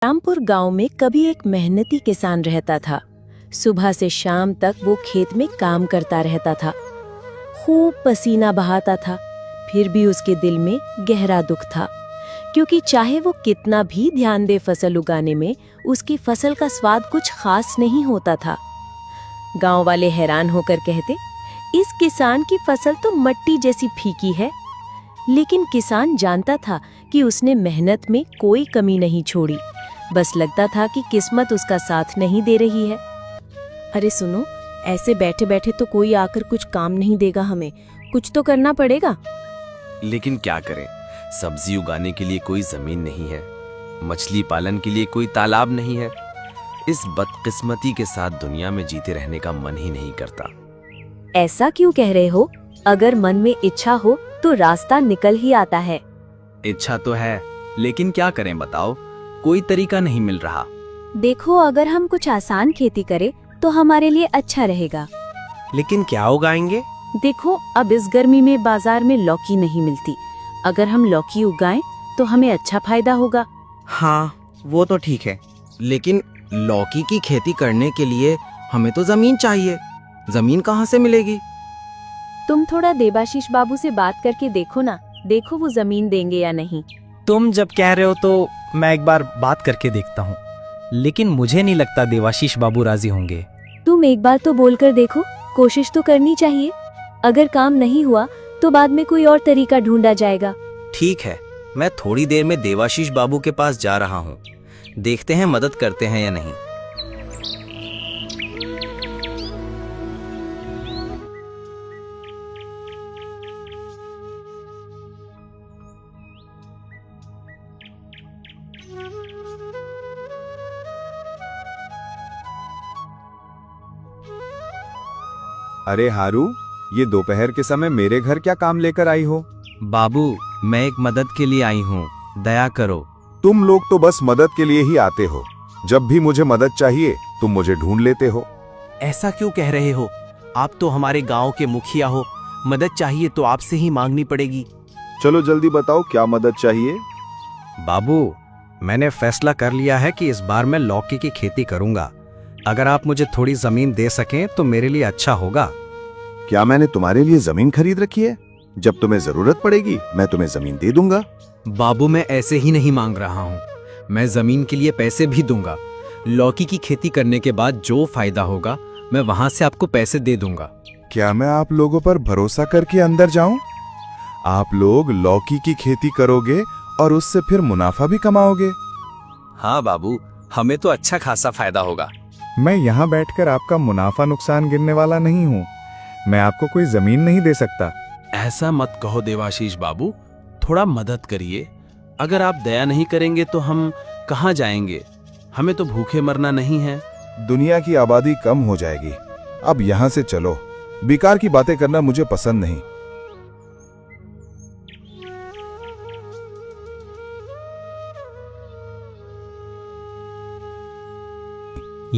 रामपुर गांव में कभी एक मेहनती किसान रहता था। सुबह से शाम तक वो खेत में काम करता रहता था। खूब पसीना बहाता था, फिर भी उसके दिल में गहरा दुख था, क्योंकि चाहे वो कितना भी ध्यान दे फसल उगाने में, उसकी फसल का स्वाद कुछ खास नहीं होता था। गांव वाले हैरान होकर कहते, इस किसान की फसल तो मट्टी जैसी फीकी है। लेकिन किसान जानता था कि उसने मेहनत में कोई कमी नहीं छोड़ी, बस लगता था कि किस्मत उसका साथ नहीं दे रही है। अरे सुनो, ऐसे बैठे बैठे तो कोई आकर कुछ काम नहीं देगा, हमें कुछ तो करना पड़ेगा। लेकिन क्या करें, सब्जी उगाने के लिए कोई जमीन नहीं है, मछली पालन के लिए कोई तालाब नहीं है। इस बदकिस्मती के साथ दुनिया में जीते रहने का मन ही नहीं करता। ऐसा क्यों कह रहे हो? अगर मन में इच्छा हो तो रास्ता निकल ही आता है। इच्छा तो है, लेकिन क्या करें बताओ, कोई तरीका नहीं मिल रहा। देखो, अगर हम कुछ आसान खेती करें तो हमारे लिए अच्छा रहेगा। लेकिन क्या उगाएंगे? देखो, अब इस गर्मी में बाजार में लौकी नहीं मिलती। अगर हम लौकी उगाएं तो हमें अच्छा फायदा होगा। हाँ, वो तो ठीक है, लेकिन लौकी की खेती करने के लिए हमें तो जमीन चाहिए। जमीन कहाँ से मिलेगी? तुम थोड़ा देवाशीष बाबू से बात करके देखो ना, देखो वो जमीन देंगे या नहीं। तुम जब कह रहे हो तो मैं एक बार बात करके देखता हूँ, लेकिन मुझे नहीं लगता देवाशीष बाबू राजी होंगे। तुम एक बार तो बोलकर देखो, कोशिश तो करनी चाहिए। अगर काम नहीं हुआ तो बाद में कोई और तरीका ढूंढा जाएगा। ठीक है, मैं थोड़ी देर में देवाशीष बाबू के पास जा रहा हूँ। देखते हैं मदद करते हैं या नहीं। अरे हारू, ये दोपहर के समय मेरे घर क्या काम लेकर आई हो? बाबू, मैं एक मदद के लिए आई हूँ, दया करो। तुम लोग तो बस मदद के लिए ही आते हो। जब भी मुझे मदद चाहिए तुम मुझे ढूंढ लेते हो। ऐसा क्यों कह रहे हो? आप तो हमारे गांव के मुखिया हो, मदद चाहिए तो आपसे ही मांगनी पड़ेगी। चलो जल्दी बताओ, क्या मदद चाहिए? बाबू, मैंने फैसला कर लिया है कि इस बार मैं लौकी की खेती करूंगा। अगर आप मुझे थोड़ी जमीन दे सकें तो मेरे लिए अच्छा होगा। क्या मैंने तुम्हारे लिए जमीन खरीद रखी है? जब तुम्हें जरूरत पड़ेगी मैं तुम्हें जमीन दे दूंगा। बाबू, मैं ऐसे ही नहीं मांग रहा हूँ, मैं जमीन के लिए पैसे भी दूंगा। लौकी की खेती करने के बाद जो फायदा होगा मैं वहां से आपको पैसे दे दूंगा। क्या मैं आप लोगों पर भरोसा करके अंदर जाऊं? आप लोग लौकी की खेती करोगे और उससे फिर मुनाफा भी कमाओगे। हाँ बाबू, हमें तो अच्छा खासा फायदा होगा। मैं यहाँ बैठकर आपका मुनाफा नुकसान गिनने वाला नहीं हूँ। मैं आपको कोई जमीन नहीं दे सकता। ऐसा मत कहो देवाशीष बाबू, थोड़ा मदद करिए। अगर आप दया नहीं करेंगे तो हम कहाँ जाएंगे? हमें तो भूखे मरना नहीं है। दुनिया की आबादी कम हो जाएगी। अब यहाँ से चलो, बेकार की बातें करना मुझे पसंद नहीं।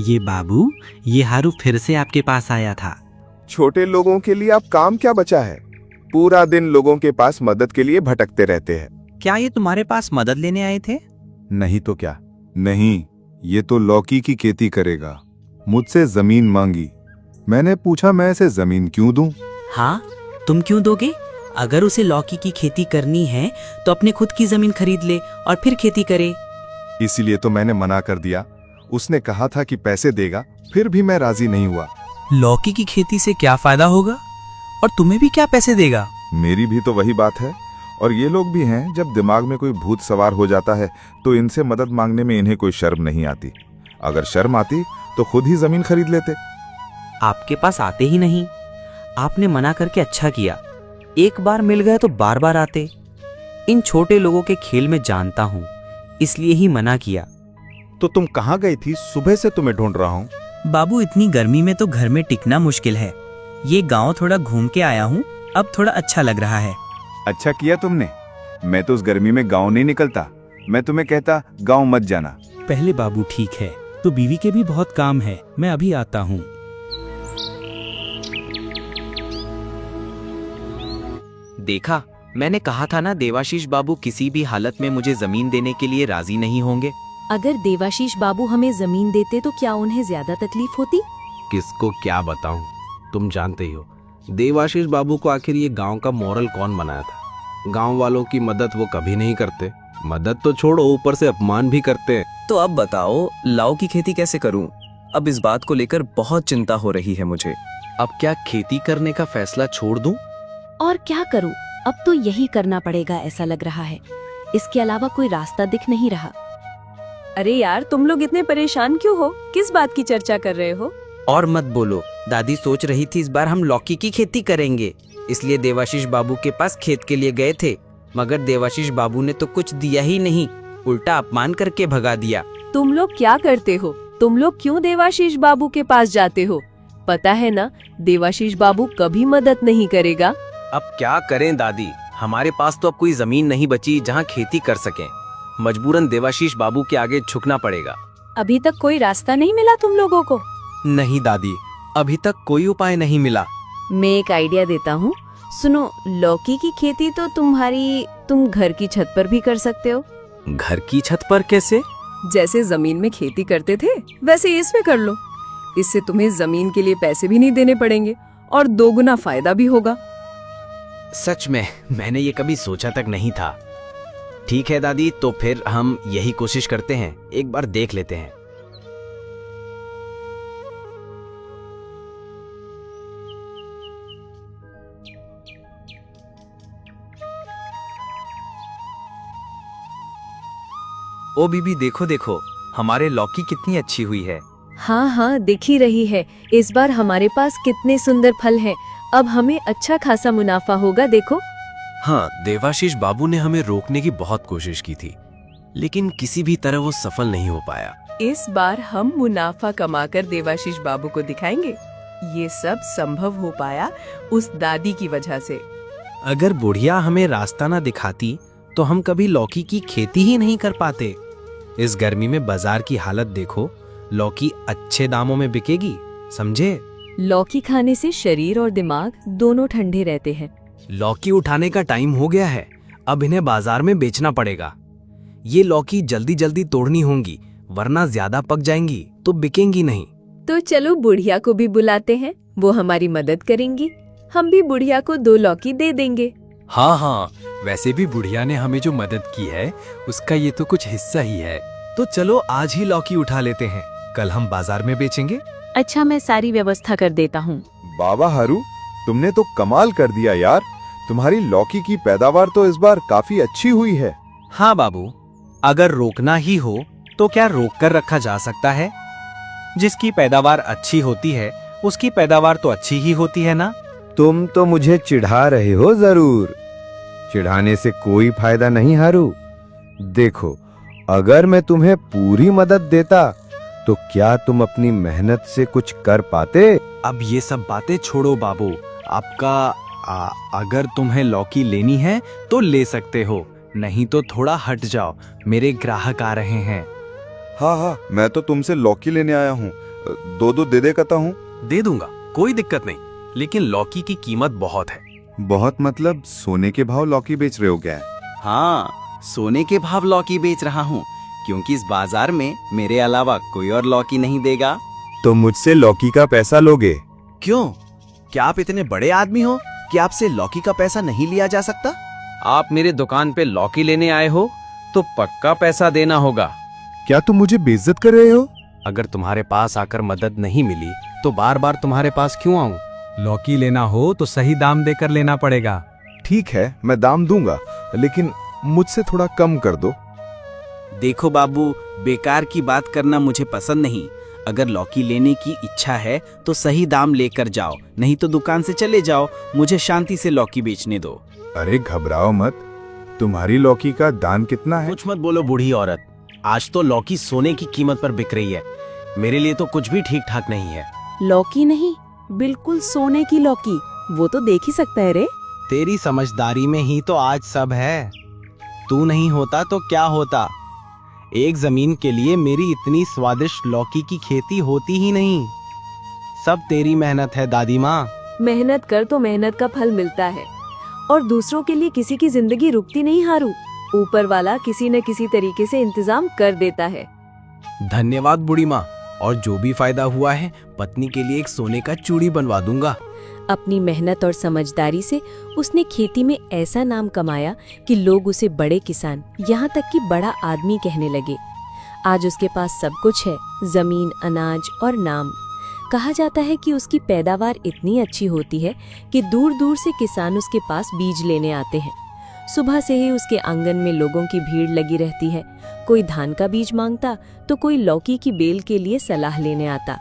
ये बाबू, ये हारू फिर से आपके पास आया था। छोटे लोगों के लिए अब काम क्या बचा है? पूरा दिन लोगों के पास मदद के लिए भटकते रहते हैं। क्या ये तुम्हारे पास मदद लेने आए थे? नहीं तो क्या? नहीं, ये तो लौकी की खेती करेगा। मुझसे जमीन मांगी। मैंने पूछा मैं इसे जमीन क्यों दूं? हाँ, तुम क्यों दोगे? अगर उसे लौकी की खेती करनी है तो अपने खुद की जमीन खरीद ले और फिर खेती करे। इसीलिए तो मैंने मना कर दिया। उसने कहा था कि पैसे देगा, फिर भी मैं राजी नहीं हुआ। लौकी की खेती से क्या फायदा होगा और तुम्हें भी क्या पैसे देगा? मेरी भी तो वही बात है। और ये लोग भी हैं, जब दिमाग में कोई भूत सवार हो जाता है तो इनसे मदद मांगने में इन्हें कोई शर्म नहीं आती। अगर शर्म आती तो खुद ही जमीन खरीद लेते। आपके पास आते ही नहीं। आपने मना करके अच्छा किया। एक बार मिल गए तो बार बार आते। इन छोटे लोगों के खेल में जानता हूँ, इसलिए ही मना किया। तो तुम कहाँ गई थी? सुबह से तुम्हें ढूंढ रहा हूँ। बाबू, इतनी गर्मी में तो घर में टिकना मुश्किल है। ये गांव थोड़ा घूम के आया हूँ, अब थोड़ा अच्छा लग रहा है। अच्छा किया तुमने। मैं तो उस गर्मी में गांव नहीं निकलता। मैं तुम्हें कहता गांव मत जाना। पहले बाबू ठीक है, तो बीवी के भी बहुत काम है, मैं अभी आता हूँ। देखा, मैंने कहा था ना, देवाशीष बाबू किसी भी हालत में मुझे जमीन देने के लिए राजी नहीं होंगे। अगर देवाशीष बाबू हमें जमीन देते तो क्या उन्हें ज्यादा तकलीफ होती? किसको क्या बताऊं, तुम जानते ही हो देवाशीष बाबू को आखिर ये गांव का मोरल कौन बनाया था। गांव वालों की मदद वो कभी नहीं करते, मदद तो छोड़ो ऊपर से अपमान भी करते हैं। तो अब बताओ लाव की खेती कैसे करूं? अब इस बात को लेकर बहुत चिंता हो रही है मुझे। अब क्या खेती करने का फैसला छोड़ दूं? और क्या करूं? अब तो यही करना पड़ेगा ऐसा लग रहा है। इसके अलावा कोई रास्ता दिख नहीं रहा। अरे यार, तुम लोग इतने परेशान क्यों हो? किस बात की चर्चा कर रहे हो? और मत बोलो, दादी सोच रही थी इस बार हम लौकी की खेती करेंगे, इसलिए देवाशीष बाबू के पास खेत के लिए गए थे, मगर देवाशीष बाबू ने तो कुछ दिया ही नहीं, उल्टा अपमान करके भगा दिया। तुम लोग क्या करते हो? तुम लोग क्यों देवाशीष बाबू के पास जाते हो? पता है ना, देवाशीष बाबू कभी मदद नहीं करेगा। अब क्या करें दादी, हमारे पास तो अब कोई जमीन नहीं बची जहाँ खेती कर सकें। मजबूरन देवाशीष बाबू के आगे झुकना पड़ेगा। अभी तक कोई रास्ता नहीं मिला तुम लोगों को? नहीं दादी, अभी तक कोई उपाय नहीं मिला। मैं एक आइडिया देता हूँ। सुनो, लौकी की खेती तो तुम घर की छत पर भी कर सकते हो। घर की छत पर कैसे? जैसे जमीन में खेती करते थे वैसे इसमें कर लो। इससे तुम्हें जमीन के लिए पैसे भी नहीं देने पड़ेंगे और दोगुना फायदा भी होगा। सच में मैंने ये कभी सोचा तक नहीं था। ठीक है दादी, तो फिर हम यही कोशिश करते हैं, एक बार देख लेते हैं। ओ बीबी, देखो देखो, हमारे लौकी कितनी अच्छी हुई है। हाँ हाँ, दिख ही रही है। इस बार हमारे पास कितने सुंदर फल हैं। अब हमें अच्छा खासा मुनाफा होगा, देखो। हाँ, देवाशीष बाबू ने हमें रोकने की बहुत कोशिश की थी, लेकिन किसी भी तरह वो सफल नहीं हो पाया। इस बार हम मुनाफा कमाकर देवाशीष बाबू को दिखाएंगे। ये सब संभव हो पाया उस दादी की वजह से। अगर बुढ़िया हमें रास्ता ना दिखाती तो हम कभी लौकी की खेती ही नहीं कर पाते। इस गर्मी में बाजार की हालत देखो, लौकी अच्छे दामों में बिकेगी, समझे? लौकी खाने से शरीर और दिमाग दोनों ठंडे रहते हैं। लौकी उठाने का टाइम हो गया है, अब इन्हें बाजार में बेचना पड़ेगा। ये लौकी जल्दी जल्दी तोड़नी होंगी, वरना ज्यादा पक जाएंगी तो बिकेंगी नहीं। तो चलो बुढ़िया को भी बुलाते हैं, वो हमारी मदद करेंगी। हम भी बुढ़िया को 2 लौकी दे देंगे। हाँ हाँ, वैसे भी बुढ़िया ने हमें जो मदद की है उसका ये तो कुछ हिस्सा ही है। तो चलो आज ही लौकी उठा लेते हैं, कल हम बाजार में बेचेंगे। अच्छा, मैं सारी व्यवस्था कर देता हूँ। बाबा हारू, तुमने तो कमाल कर दिया यार। तुम्हारी लौकी की पैदावार तो इस बार काफी अच्छी हुई है। हाँ बाबू, अगर रोकना ही हो तो क्या रोक कर रखा जा सकता है? जिसकी पैदावार अच्छी होती है उसकी पैदावार तो अच्छी ही होती है ना। तुम तो मुझे चिढ़ा रहे हो जरूर। चिढ़ाने से कोई फायदा नहीं हारू। देखो, अगर मैं तुम्हें पूरी मदद देता तो क्या तुम अपनी मेहनत से कुछ कर पाते? अब ये सब बातें छोड़ो बाबू, अगर तुम्हें लौकी लेनी है तो ले सकते हो, नहीं तो थोड़ा हट जाओ, मेरे ग्राहक आ रहे हैं। हाँ हाँ, मैं तो तुमसे लौकी लेने आया हूँ। 2 दे कहता हूँ। दे दूंगा, कोई दिक्कत नहीं, लेकिन लौकी की कीमत बहुत है। बहुत मतलब सोने के भाव लौकी बेच रहे हो क्या? हाँ, सोने के भाव लौकी बेच रहा हूँ, क्योंकि इस बाजार में मेरे अलावा कोई और लौकी नहीं देगा। तो मुझसे लौकी का पैसा लोगे? क्यों? क्या आप इतने बड़े आदमी हो कि आपसे लौकी का पैसा नहीं लिया जा सकता? आप मेरे दुकान पे लौकी लेने आए हो तो पक्का पैसा देना होगा। क्या तुम मुझे बेइज्जत कर रहे हो? अगर तुम्हारे पास आकर मदद नहीं मिली तो बार बार तुम्हारे पास क्यों आऊं? लौकी लेना हो तो सही दाम देकर लेना पड़ेगा। ठीक है, मैं दाम दूंगा, लेकिन मुझसे थोड़ा कम कर दो। देखो बाबू, बेकार की बात करना मुझे पसंद नहीं। अगर लौकी लेने की इच्छा है तो सही दाम लेकर जाओ, नहीं तो दुकान से चले जाओ, मुझे शांति से लौकी बेचने दो। अरे घबराओ मत, तुम्हारी लौकी का दाम कितना है? कुछ मत बोलो बूढ़ी औरत, आज तो लौकी सोने की कीमत पर बिक रही है। मेरे लिए तो कुछ भी ठीक ठाक नहीं है। लौकी नहीं, बिल्कुल सोने की लौकी, वो तो देख ही सकता है रे। तेरी समझदारी में ही तो आज सब है। तू नहीं होता तो क्या होता? एक जमीन के लिए मेरी इतनी स्वादिष्ट लौकी की खेती होती ही नहीं। सब तेरी मेहनत है दादी माँ। मेहनत कर तो मेहनत का फल मिलता है, और दूसरों के लिए किसी की जिंदगी रुकती नहीं हारू। ऊपर वाला किसी न किसी तरीके से इंतजाम कर देता है। धन्यवाद बूढ़ी माँ, और जो भी फायदा हुआ है पत्नी के लिए एक सोने का चूड़ी बनवा दूंगा। अपनी मेहनत और समझदारी से उसने खेती में ऐसा नाम कमाया कि लोग उसे बड़े किसान, यहाँ तक कि बड़ा आदमी कहने लगे। आज उसके पास सब कुछ है, जमीन, अनाज और नाम। कहा जाता है कि उसकी पैदावार इतनी अच्छी होती है कि दूर दूर से किसान उसके पास बीज लेने आते हैं। सुबह से ही उसके आंगन में लोगों की भीड़ लगी रहती है। कोई धान का बीज मांगता तो कोई लौकी की बेल के लिए सलाह लेने आता।